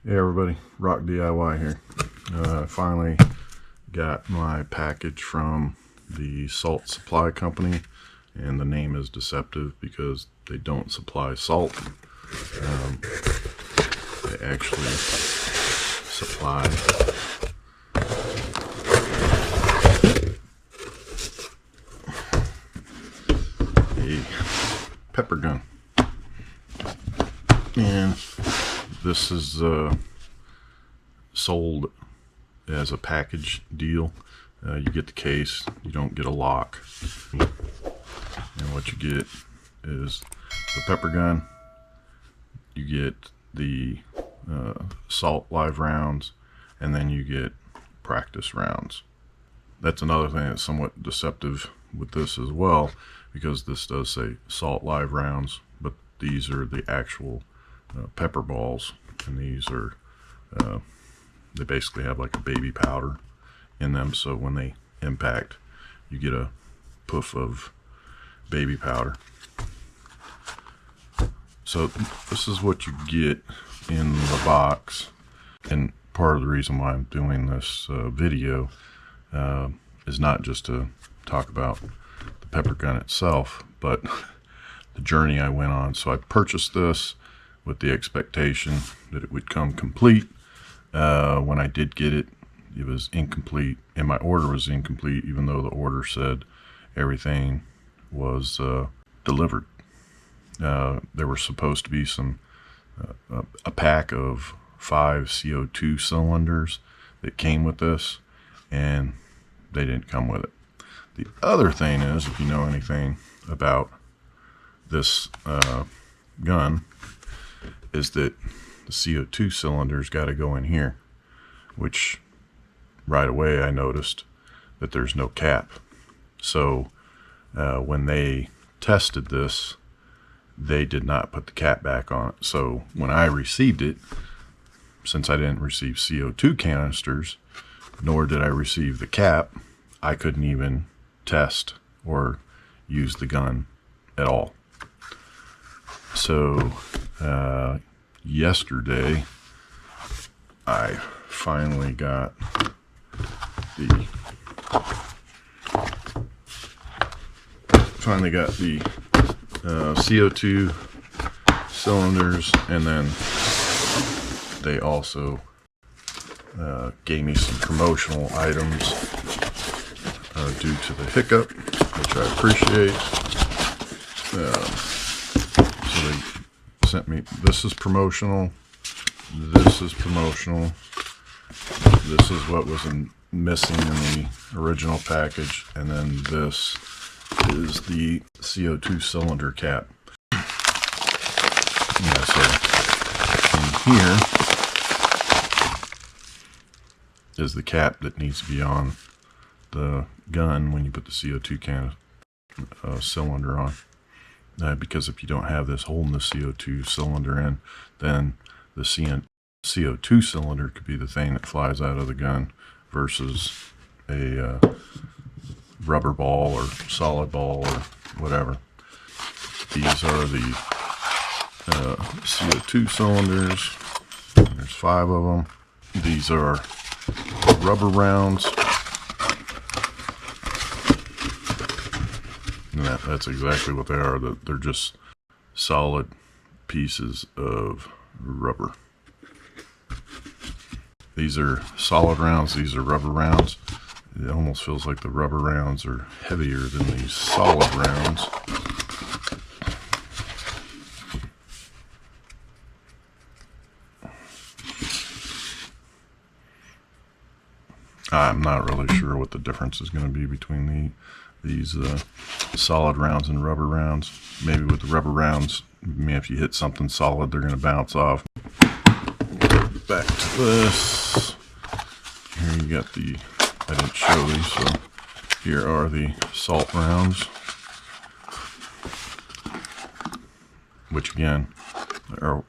Hey everybody, Rock DIY here. I finally got my package from the salt supply company, and the name is deceptive because they don't supply salt. They actually supply a pepper gun, and this is sold as a package deal. You get the case, you don't get a lock, and what you get is the pepper gun, you get the salt live rounds, and then you get practice rounds. That's another thing that's somewhat deceptive with this as well, because this does say salt live rounds, but these are the actual pepper balls, and these are they basically have like a baby powder in them, so when they impact you get a puff of baby powder. So this is what you get in the box, and part of the reason why I'm doing this video is not just to talk about the pepper gun itself, but the journey I went on. So I purchased this with the expectation that it would come complete. When I did get it, it was incomplete, and my order was incomplete, even though the order said everything was delivered. There were supposed to be a pack of 5 CO2 cylinders that came with this, and they didn't come with it. The other thing is, if you know anything about this gun, is that the CO2 cylinders got to go in here, which right away I noticed that there's no cap. So when they tested this, they did not put the cap back on it. So when I received it, since I didn't receive CO2 canisters, nor did I receive the cap, I couldn't even test or use the gun at all. So yesterday I finally got the CO2 cylinders, and then they also gave me some promotional items due to the hiccup, which I appreciate. So they sent me, this is promotional, this is promotional, this is what was missing in the original package, and then this is the CO2 cylinder cap. Yeah, so in here is the cap that needs to be on the gun when you put the CO2 cylinder on. Because if you don't have this holding the CO2 cylinder in, then the CO2 cylinder could be the thing that flies out of the gun versus a rubber ball or solid ball or whatever. These are the CO2 cylinders. There's 5 of them. These are rubber rounds. And that's exactly what they are. They're just solid pieces of rubber. These are solid rounds, these are rubber rounds. It almost feels like the rubber rounds are heavier than these solid rounds. I'm not really sure what the difference is going to be between these solid rounds and rubber rounds. Maybe with the rubber rounds, if you hit something solid, they're going to bounce off. Back to this. Here you got the, I didn't show these, so here are the salt rounds, which again are,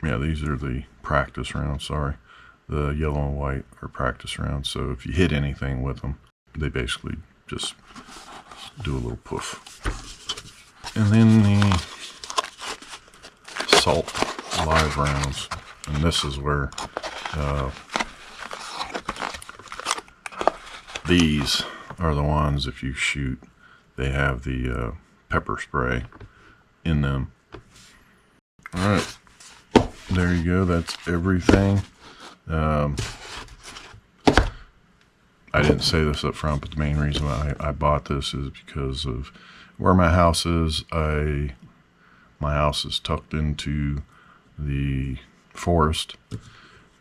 yeah, these are the practice rounds, sorry. The yellow and white are practice rounds, so if you hit anything with them, they basically just do a little poof. And then the salt live rounds. And this is where these are the ones, if you shoot, they have the pepper spray in them. All right, there you go. That's everything. I didn't say this up front, but the main reason why I bought this is because of where my house is. My house is tucked into the forest,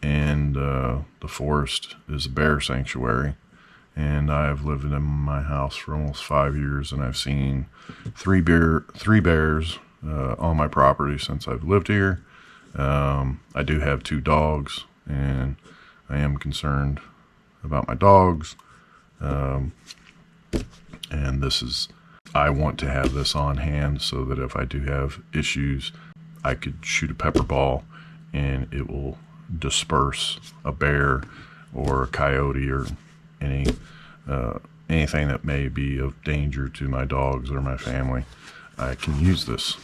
and the forest is a bear sanctuary. And I've lived in my house for almost 5 years, and I've seen three bears on my property since I've lived here. I do have 2 dogs, and I am concerned about my dogs. And I want to have this on hand so that if I do have issues, I could shoot a pepper ball and it will disperse a bear or a coyote or anything that may be of danger to my dogs or my family. I can use this.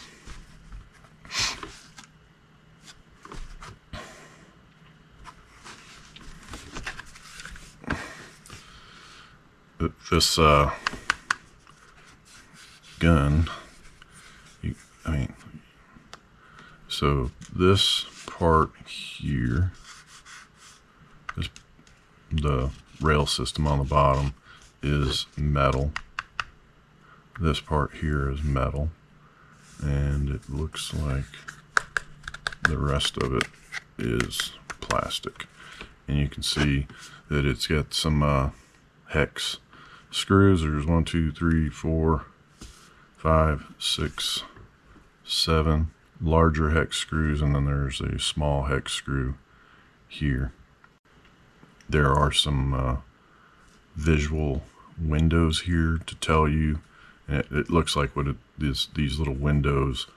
This gun, so this part here is the rail system on the bottom is metal. This part here is metal, and it looks like the rest of it is plastic. And you can see that it's got some hex screws. There's 1, 2, 3, 4, 5, 6, 7 larger hex screws, and then there's a small hex screw here. There are some visual windows here to tell you, and it looks like what it is. These little windows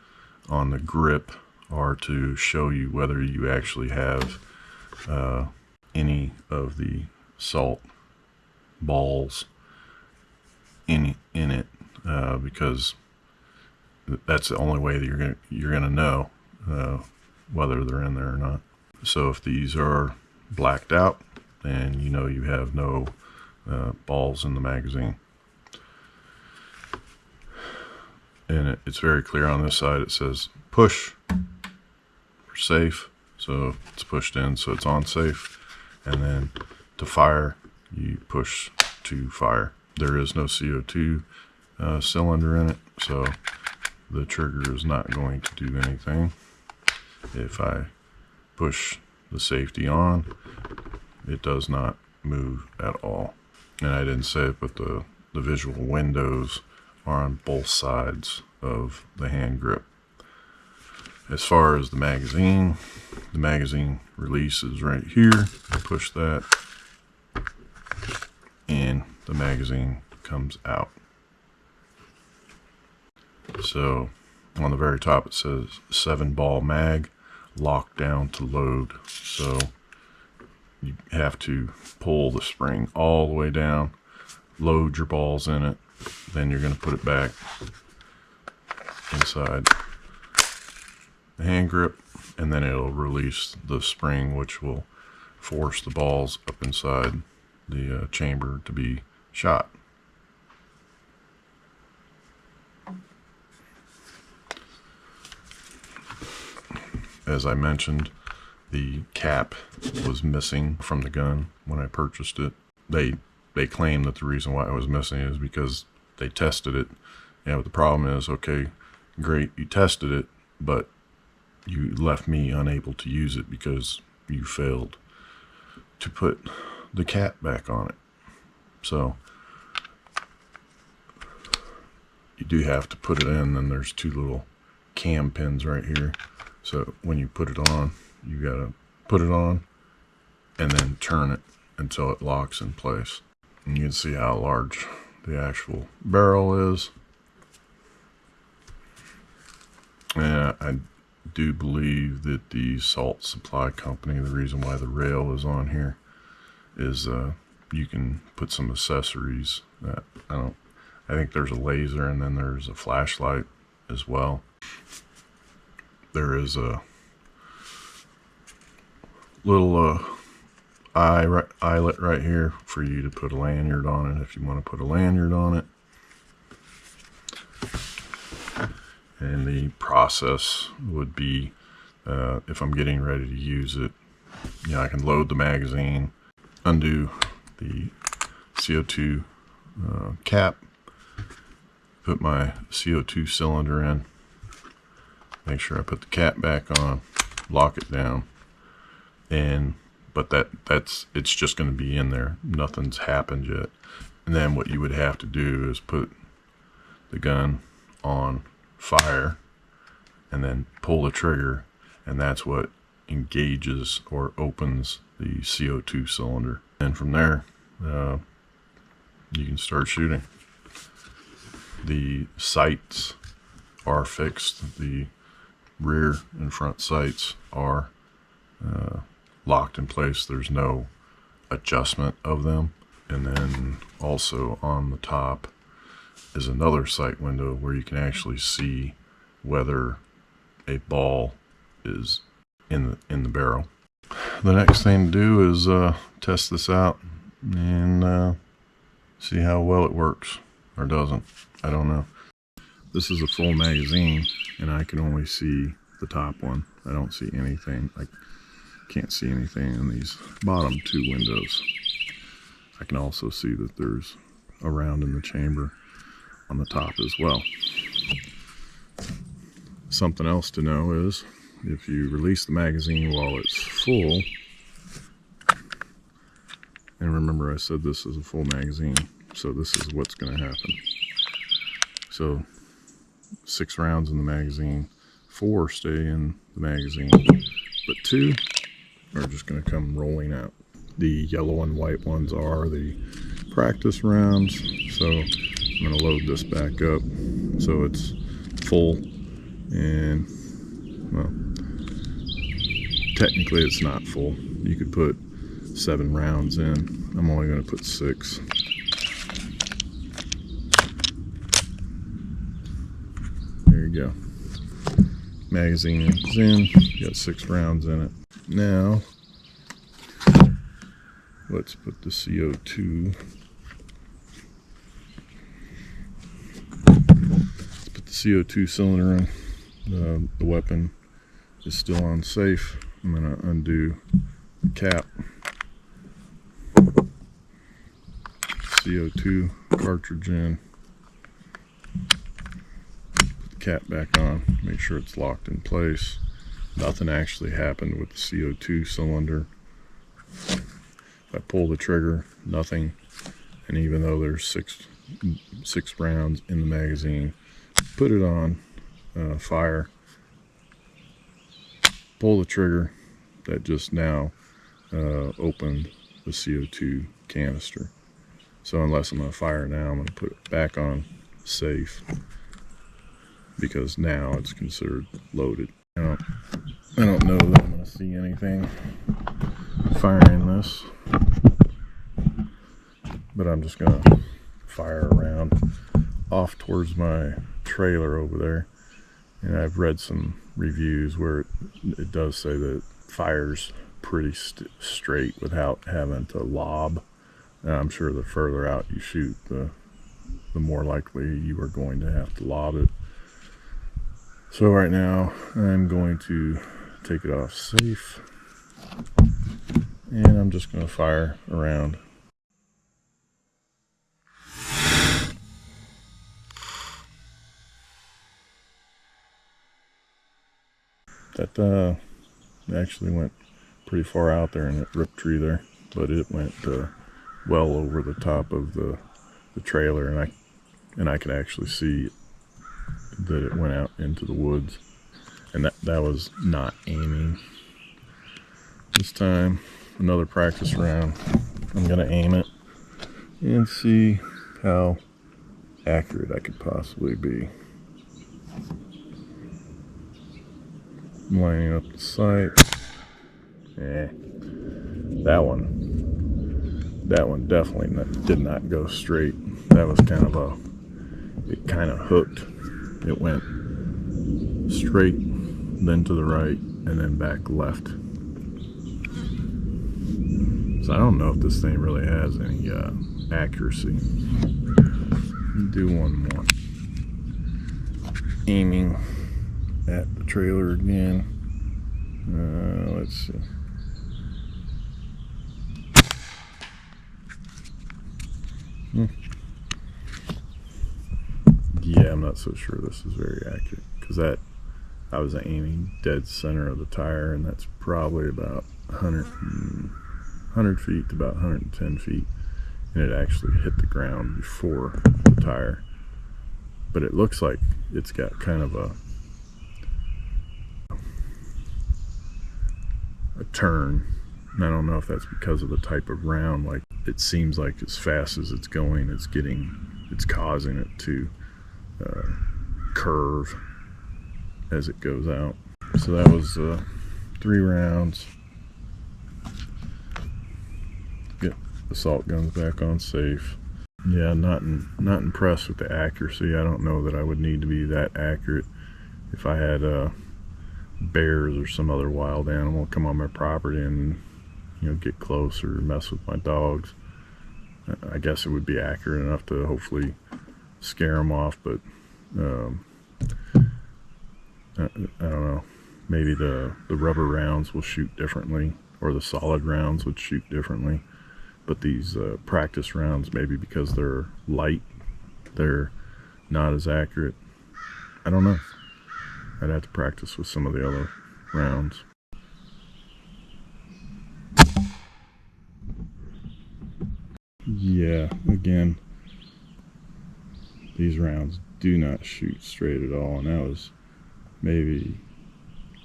on the grip are to show you whether you actually have any of the salt balls in it, because that's the only way that you're gonna know whether they're in there or not. So if these are blacked out, then you know you have no balls in the magazine. And it's very clear on this side. It says push for safe, so it's pushed in, so it's on safe. And then to fire, you push to fire. There is no CO2 cylinder in it, so the trigger is not going to do anything. If I push the safety on, it does not move at all. And I didn't say it, but the visual windows are on both sides of the hand grip. As far as the magazine release is right here. I push that, and the magazine comes out. So on the very top it says 7-ball mag, locked down to load. So you have to pull the spring all the way down, load your balls in it, then you're going to put it back inside the hand grip, and then it'll release the spring, which will force the balls up inside the chamber to be shot. As I mentioned, the cap was missing from the gun when I purchased it. They claim that the reason why it was missing is because they tested it. Yeah, but the problem is, okay, great, you tested it, but you left me unable to use it because you failed to put the cap back on it. So you do have to put it in, and there's 2 little cam pins right here. So when you put it on, you gotta put it on and then turn it until it locks in place. And you can see how large the actual barrel is. And I do believe that the salt supply company, the reason why the rail is on here is you can put some accessories. I think there's a laser, and then there's a flashlight as well. There is a little eyelet right here for you to put a lanyard on it if you want to put a lanyard on it. And the process would be, if I'm getting ready to use it, I can load the magazine, undo the CO2 cap, put my CO2 cylinder in, make sure I put the cap back on, lock it down, but it's just going to be in there. Nothing's happened yet. And then what you would have to do is put the gun on fire and then pull the trigger, and that's what engages or opens the CO2 cylinder. And from there, you can start shooting. The sights are fixed. The rear and front sights are locked in place. There's no adjustment of them. And then also on the top is another sight window where you can actually see whether a ball is in the barrel. The next thing to do is test this out and see how well it works or doesn't. I don't know. This is a full magazine and I can only see the top one. I don't see anything. I can't see anything in these bottom two windows. I can also see that there's a round in the chamber on the top as well. Something else to know is if you release the magazine while it's full, and remember I said this is a full magazine, so this is what's going to happen. So 6 rounds in the magazine, 4 stay in the magazine, but 2 are just going to come rolling out. The yellow and white ones are the practice rounds, so I'm going to load this back up so it's full. And well, technically it's not full. You could put 7 rounds in. I'm only going to put 6. There you go. Magazine is in. You got 6 rounds in it. Now let's put the CO2. Let's put the CO2 cylinder in. The weapon is still on safe. I'm going to undo the cap. CO2 cartridge in. Put the cap back on. Make sure it's locked in place. Nothing actually happened with the CO2 cylinder. If I pull the trigger, nothing. And even though there's six rounds in the magazine, put it on fire, pull the trigger, that just now opened the CO2 canister. So unless I'm going to fire now, I'm going to put it back on safe because now it's considered loaded. I don't know that I'm going to see anything firing this, but I'm just going to fire around off towards my trailer over there. And I've read some reviews where it does say that it fires pretty straight without having to lob. And I'm sure the further out you shoot, the more likely you are going to have to lob it. So right now I'm going to take it off safe, and I'm just going to fire around. That actually went pretty far out there and it ripped tree there, but it went well over the top of the trailer, and I could actually see that it went out into the woods, and that was not aiming. This time, another practice round. I'm gonna aim it and see how accurate I could possibly be. I'm lining up the sight. That one definitely did not go straight. That was it kind of hooked. It went straight, then to the right, and then back left. So I don't know if this thing really has any accuracy. Do one more. Aiming at the trailer again. Let's see. Yeah, I'm not so sure this is very accurate, because I was aiming dead center of the tire, and that's probably about 100 feet to about 110 feet, and it actually hit the ground before the tire. But it looks like it's got kind of a turn, and I don't know if that's because of the type of round. Like, it seems like as fast as it's going, it's causing it to curve as it goes out. So that was 3 rounds. Get the salt guns back on safe. Yeah, not impressed with the accuracy. I don't know that I would need to be that accurate if I had bears or some other wild animal come on my property and, you know, get close or mess with my dogs. I guess it would be accurate enough to hopefully scare them off, but I don't know. Maybe the rubber rounds will shoot differently, or the solid rounds would shoot differently. But these practice rounds, maybe because they're light, they're not as accurate. I don't know. I'd have to practice with some of the other rounds. Yeah, again, these rounds do not shoot straight at all, and that was maybe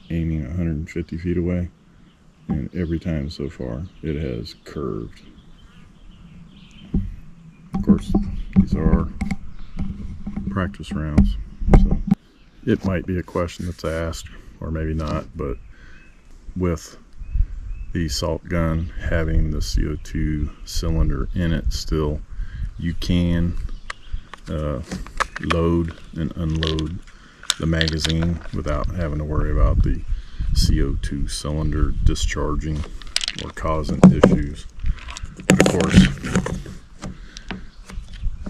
aiming 150 feet away, and every time so far it has curved. Of course, these are practice rounds, so it might be a question that's asked, or maybe not, but with the salt gun having the CO2 cylinder in it still, you can load and unload the magazine without having to worry about the CO2 cylinder discharging or causing issues. But of course,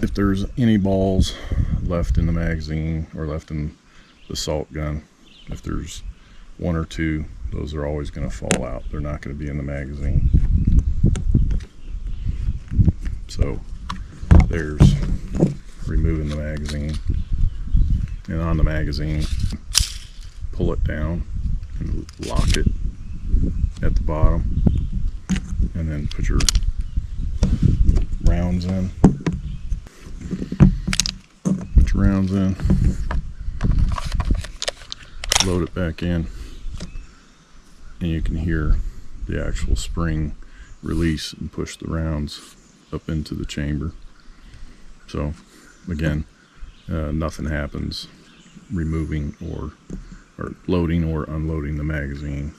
if there's any balls left in the magazine or left in the salt gun, if there's 1 or 2, those are always going to fall out. They're not going to be in the magazine. So there's removing the magazine, and on the magazine, pull it down and lock it at the bottom, and then put your rounds in. Put your rounds in, load it back in, and you can hear the actual spring release and push the rounds up into the chamber. So again, nothing happens removing or loading or unloading the magazine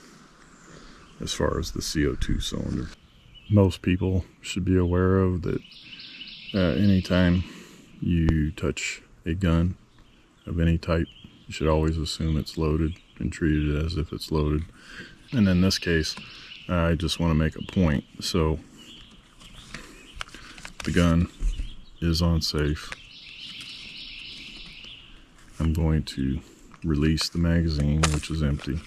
as far as the CO2 cylinder. Most people should be aware of that. Anytime you touch a gun of any type, you should always assume it's loaded and treat it as if it's loaded. And in this case, I just want to make a point. So the gun is on safe. I'm going to release the magazine, which is empty.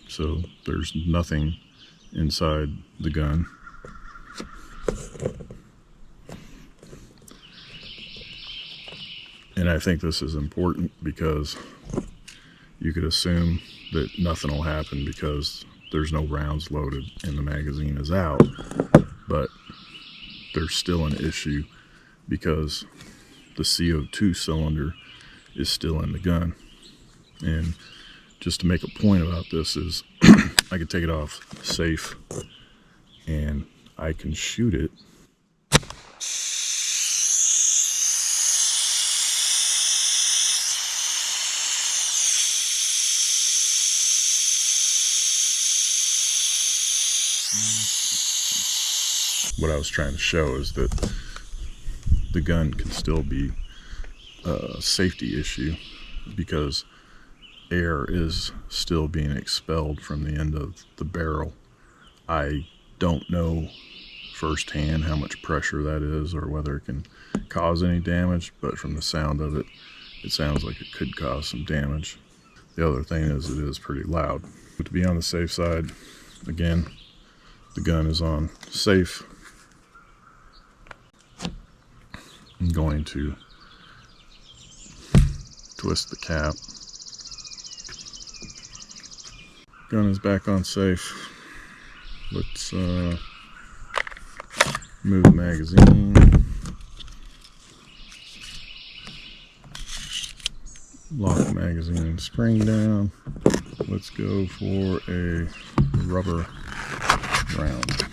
So there's nothing inside the gun. And I think this is important because you could assume that nothing will happen because there's no rounds loaded and the magazine is out, but there's still an issue because the CO2 cylinder is still in the gun. And just to make a point about this is I can take it off safe and I can shoot it. What I was trying to show is that the gun can still be a safety issue because air is still being expelled from the end of the barrel I don't know firsthand how much pressure that is or whether it can cause any damage, but from the sound of it, it sounds like it could cause some damage. The other thing is it is pretty loud. But to be on the safe side, again, the gun is on safe. I'm going to twist the cap. Gun is back on safe. Let's move the magazine. Lock the magazine spring down. Let's go for a rubber round.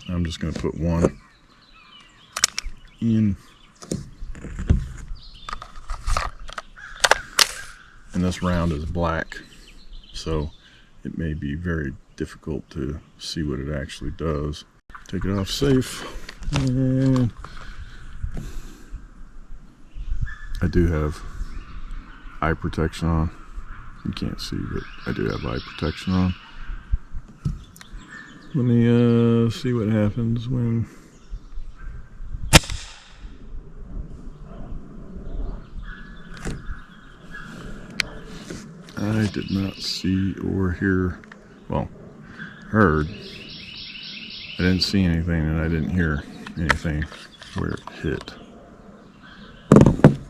I'm just going to put one in. And this round is black, so it may be very difficult to see what it actually does. Take it off safe, and I do have eye protection on. You can't see, but I do have eye protection on. Let me see what happens when I did not see or hear, well, heard. I didn't see anything and I didn't hear anything where it hit.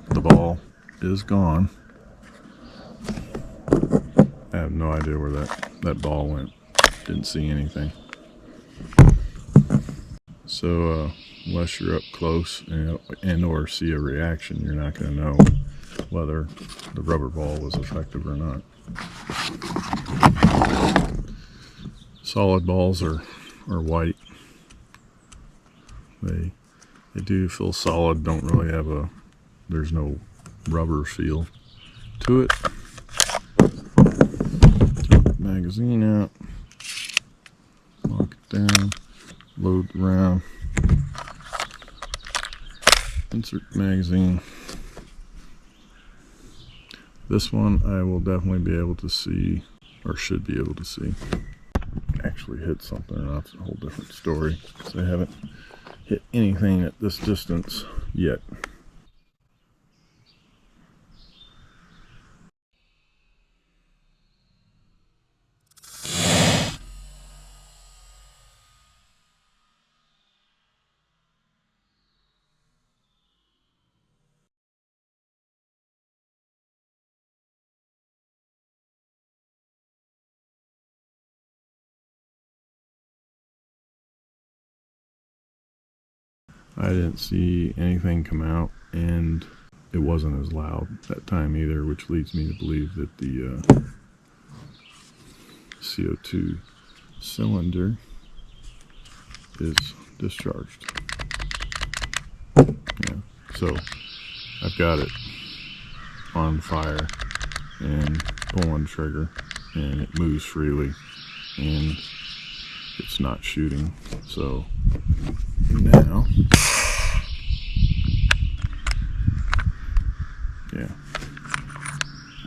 The ball is gone. I have no idea where that ball went. Didn't see anything. So unless you're up close and or see a reaction, you're not going to know whether the rubber ball was effective or not. Solid balls are white. They do feel solid, don't really have there's no rubber feel to it. Take the magazine out, lock it down, load the round, insert the magazine. This one I will definitely be able to see, or should be able to see. Actually hit something or not, it's a whole different story, because I haven't hit anything at this distance yet. I didn't see anything come out, and it wasn't as loud that time either, which leads me to believe that the CO2 cylinder is discharged. Yeah, so I've got it on fire and pulling the trigger, and it moves freely, and it's not shooting. So now, yeah,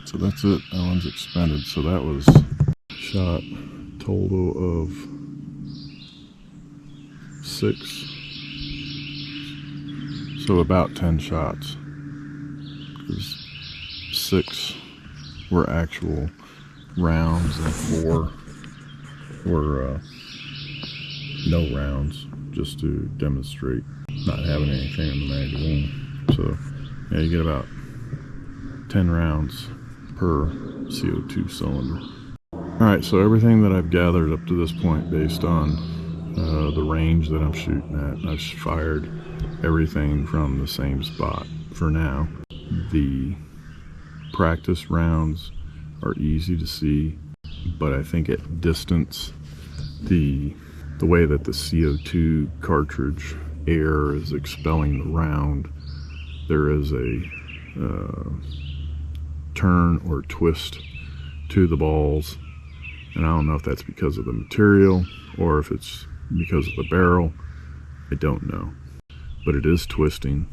so that's it. That one's expended. So that was shot total of 6, so about 10 shots, because 6 were actual rounds and 4 were no rounds, just to demonstrate not having anything in the magazine. So yeah, you get about 10 rounds per CO2 cylinder. Alright, so everything that I've gathered up to this point based on the range that I'm shooting at, I've fired everything from the same spot for now. The practice rounds are easy to see, but I think at distance, the way that the CO2 cartridge air is expelling the round, there is a turn or twist to the balls, and I don't know if that's because of the material or if it's because of the barrel. I don't know, but it is twisting,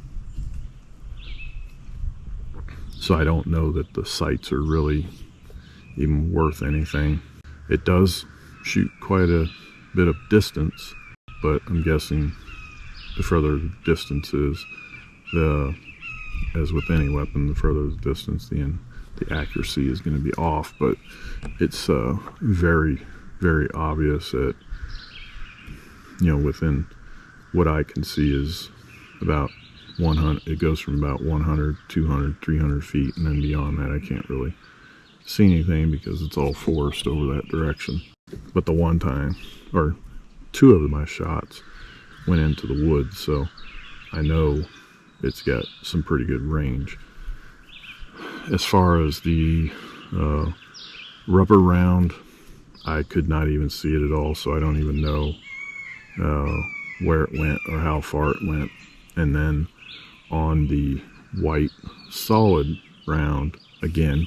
so I don't know that the sights are really even worth anything. It does shoot quite a bit of distance, but I'm guessing the further the distance is, as with any weapon, the further the distance, the accuracy is going to be off. But it's very, very obvious that, within what I can see is about 100. It goes from about 100, 200, 300 feet, and then beyond that I can't really see anything because it's all forest over that direction. But the one time, or two of my shots went into the woods, so I know it's got some pretty good range. As far as the rubber round, I could not even see it at all, so I don't even know where it went or how far it went. And then on the white solid round, again,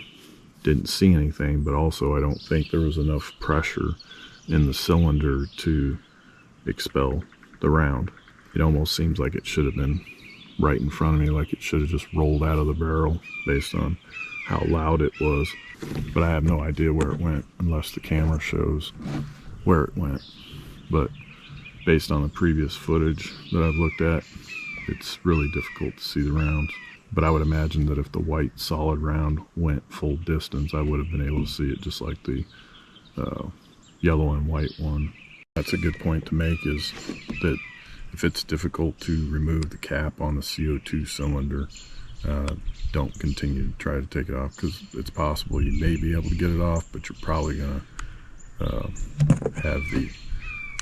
didn't see anything, but also I don't think there was enough pressure in the cylinder to expel the round. It almost seems like it should have been right in front of me, like it should have just rolled out of the barrel based on how loud it was. But I have no idea where it went unless the camera shows where it went. But based on the previous footage that I've looked at, it's really difficult to see the rounds. But I would imagine that if the white solid round went full distance, I would have been able to see it just like the yellow and white one. That's a good point to make, is that if it's difficult to remove the cap on the CO2 cylinder, don't continue to try to take it off, because it's possible you may be able to get it off, but you're probably going to have the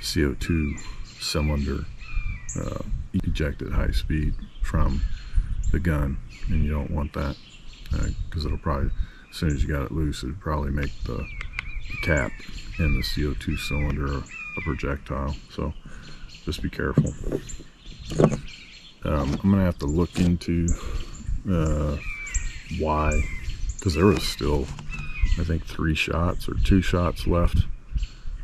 CO2 cylinder eject at high speed from the gun, and you don't want that, because it'll probably, as soon as you got it loose, it'd probably make the cap in the CO2 cylinder a projectile. So just be careful. I'm gonna have to look into why, because there was still, I think, 3 shots or 2 shots left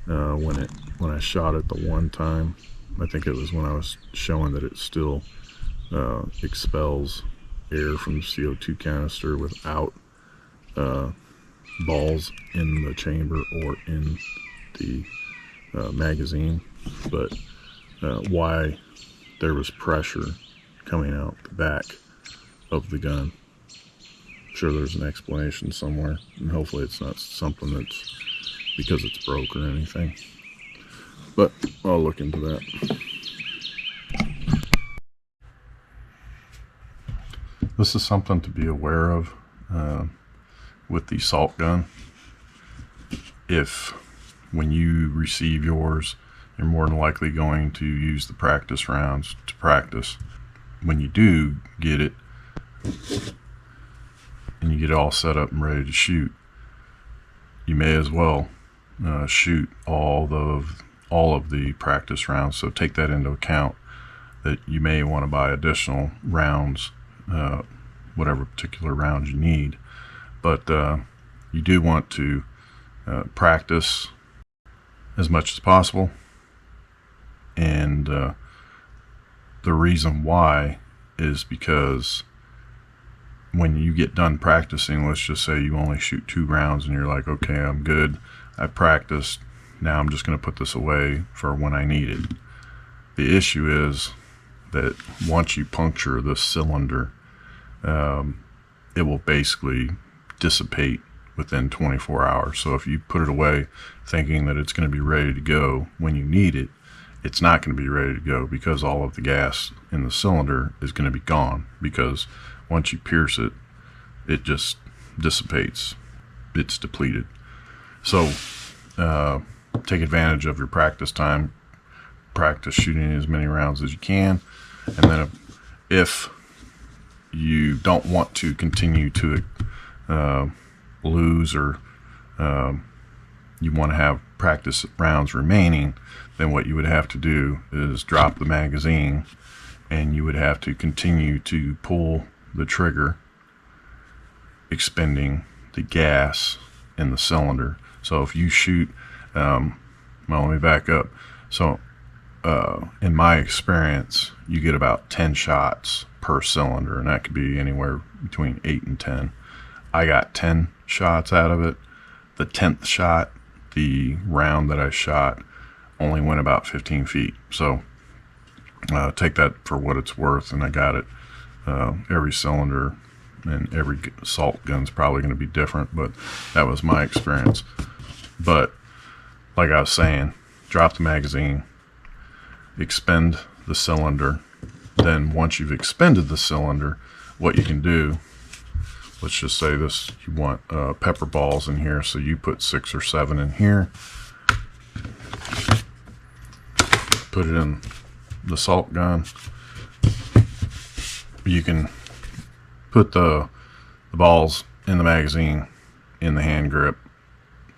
when I shot it the one time. I think it was when I was showing that it still expels air from the CO2 canister without balls in the chamber or in the magazine. But why there was pressure coming out the back of the gun, I'm sure there's an explanation somewhere, and hopefully it's not something that's because it's broke or anything. But I'll look into that. This is something to be aware of with the salt gun. If when you receive yours, you're more than likely going to use the practice rounds to practice. When you do get it and you get it all set up and ready to shoot, you may as well shoot all of the practice rounds. So take that into account, that you may want to buy additional rounds, whatever particular rounds you need. But you do want to practice as much as possible. And the reason why is because when you get done practicing, let's just say you only shoot 2 rounds and you're like, okay, I'm good, I practiced, now I'm just going to put this away for when I need it. The issue is that once you puncture the cylinder, it will basically dissipate within 24 hours. So if you put it away thinking that it's going to be ready to go when you need it, it's not going to be ready to go, because all of the gas in the cylinder is going to be gone, because once you pierce it, it just dissipates. It's depleted. So take advantage of your practice time. Practice shooting as many rounds as you can, and then if you don't want to continue to lose, or you want to have practice rounds remaining, then what you would have to do is drop the magazine, and you would have to continue to pull the trigger, expending the gas in the cylinder. So if you shoot, well, let me back up. So in my experience, you get about 10 shots per cylinder, and that could be anywhere between 8 and 10. I got 10 shots out of it, the 10th shot, the round that I shot only went about 15 feet. So take that for what it's worth, and I got it. Every cylinder and every assault gun's probably going to be different, but that was my experience. But like I was saying, drop the magazine, expend the cylinder. Then once you've expended the cylinder, what you can do, let's just say this, you want pepper balls in here, so you put 6 or 7 in here, put it in the assault gun. You can put the balls in the magazine in the hand grip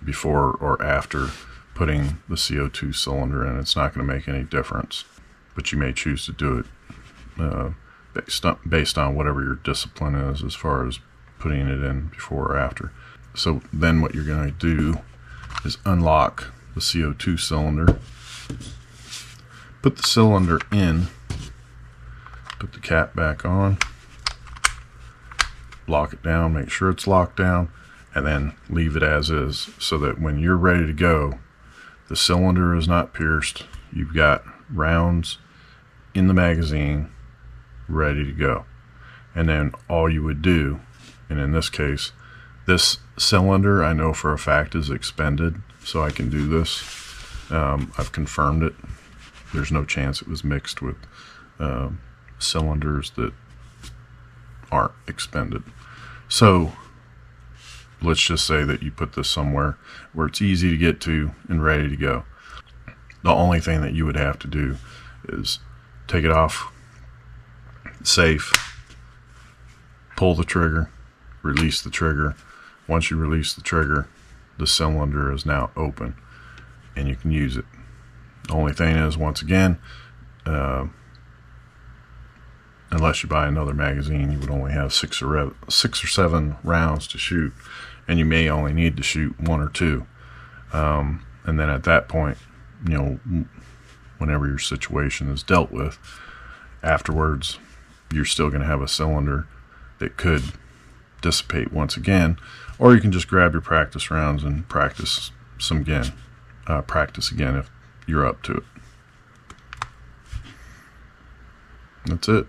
before or after putting the CO2 cylinder in. It's not going to make any difference, but you may choose to do it based on whatever your discipline is as far as putting it in before or after. So then what you're going to do is unlock the CO2 cylinder, put the cylinder in, put the cap back on, lock it down, make sure it's locked down, and then leave it as is, so that when you're ready to go, the cylinder is not pierced. You've got rounds in the magazine ready to go. And then all you would do, and in this case, this cylinder I know for a fact is expended, so I can do this. I've confirmed it. There's no chance it was mixed with cylinders that aren't expended. So let's just say that you put this somewhere where it's easy to get to and ready to go. The only thing that you would have to do is take it off safe, pull the trigger, release the trigger. Once you release the trigger, the cylinder is now open and you can use it. The only thing is, once again, unless you buy another magazine, you would only have 6 or 7 rounds to shoot, and you may only need to shoot 1 or 2. And then at that point, whenever your situation is dealt with, afterwards, you're still going to have a cylinder that could dissipate once again, or you can just grab your practice rounds and practice again if you're up to it. That's it.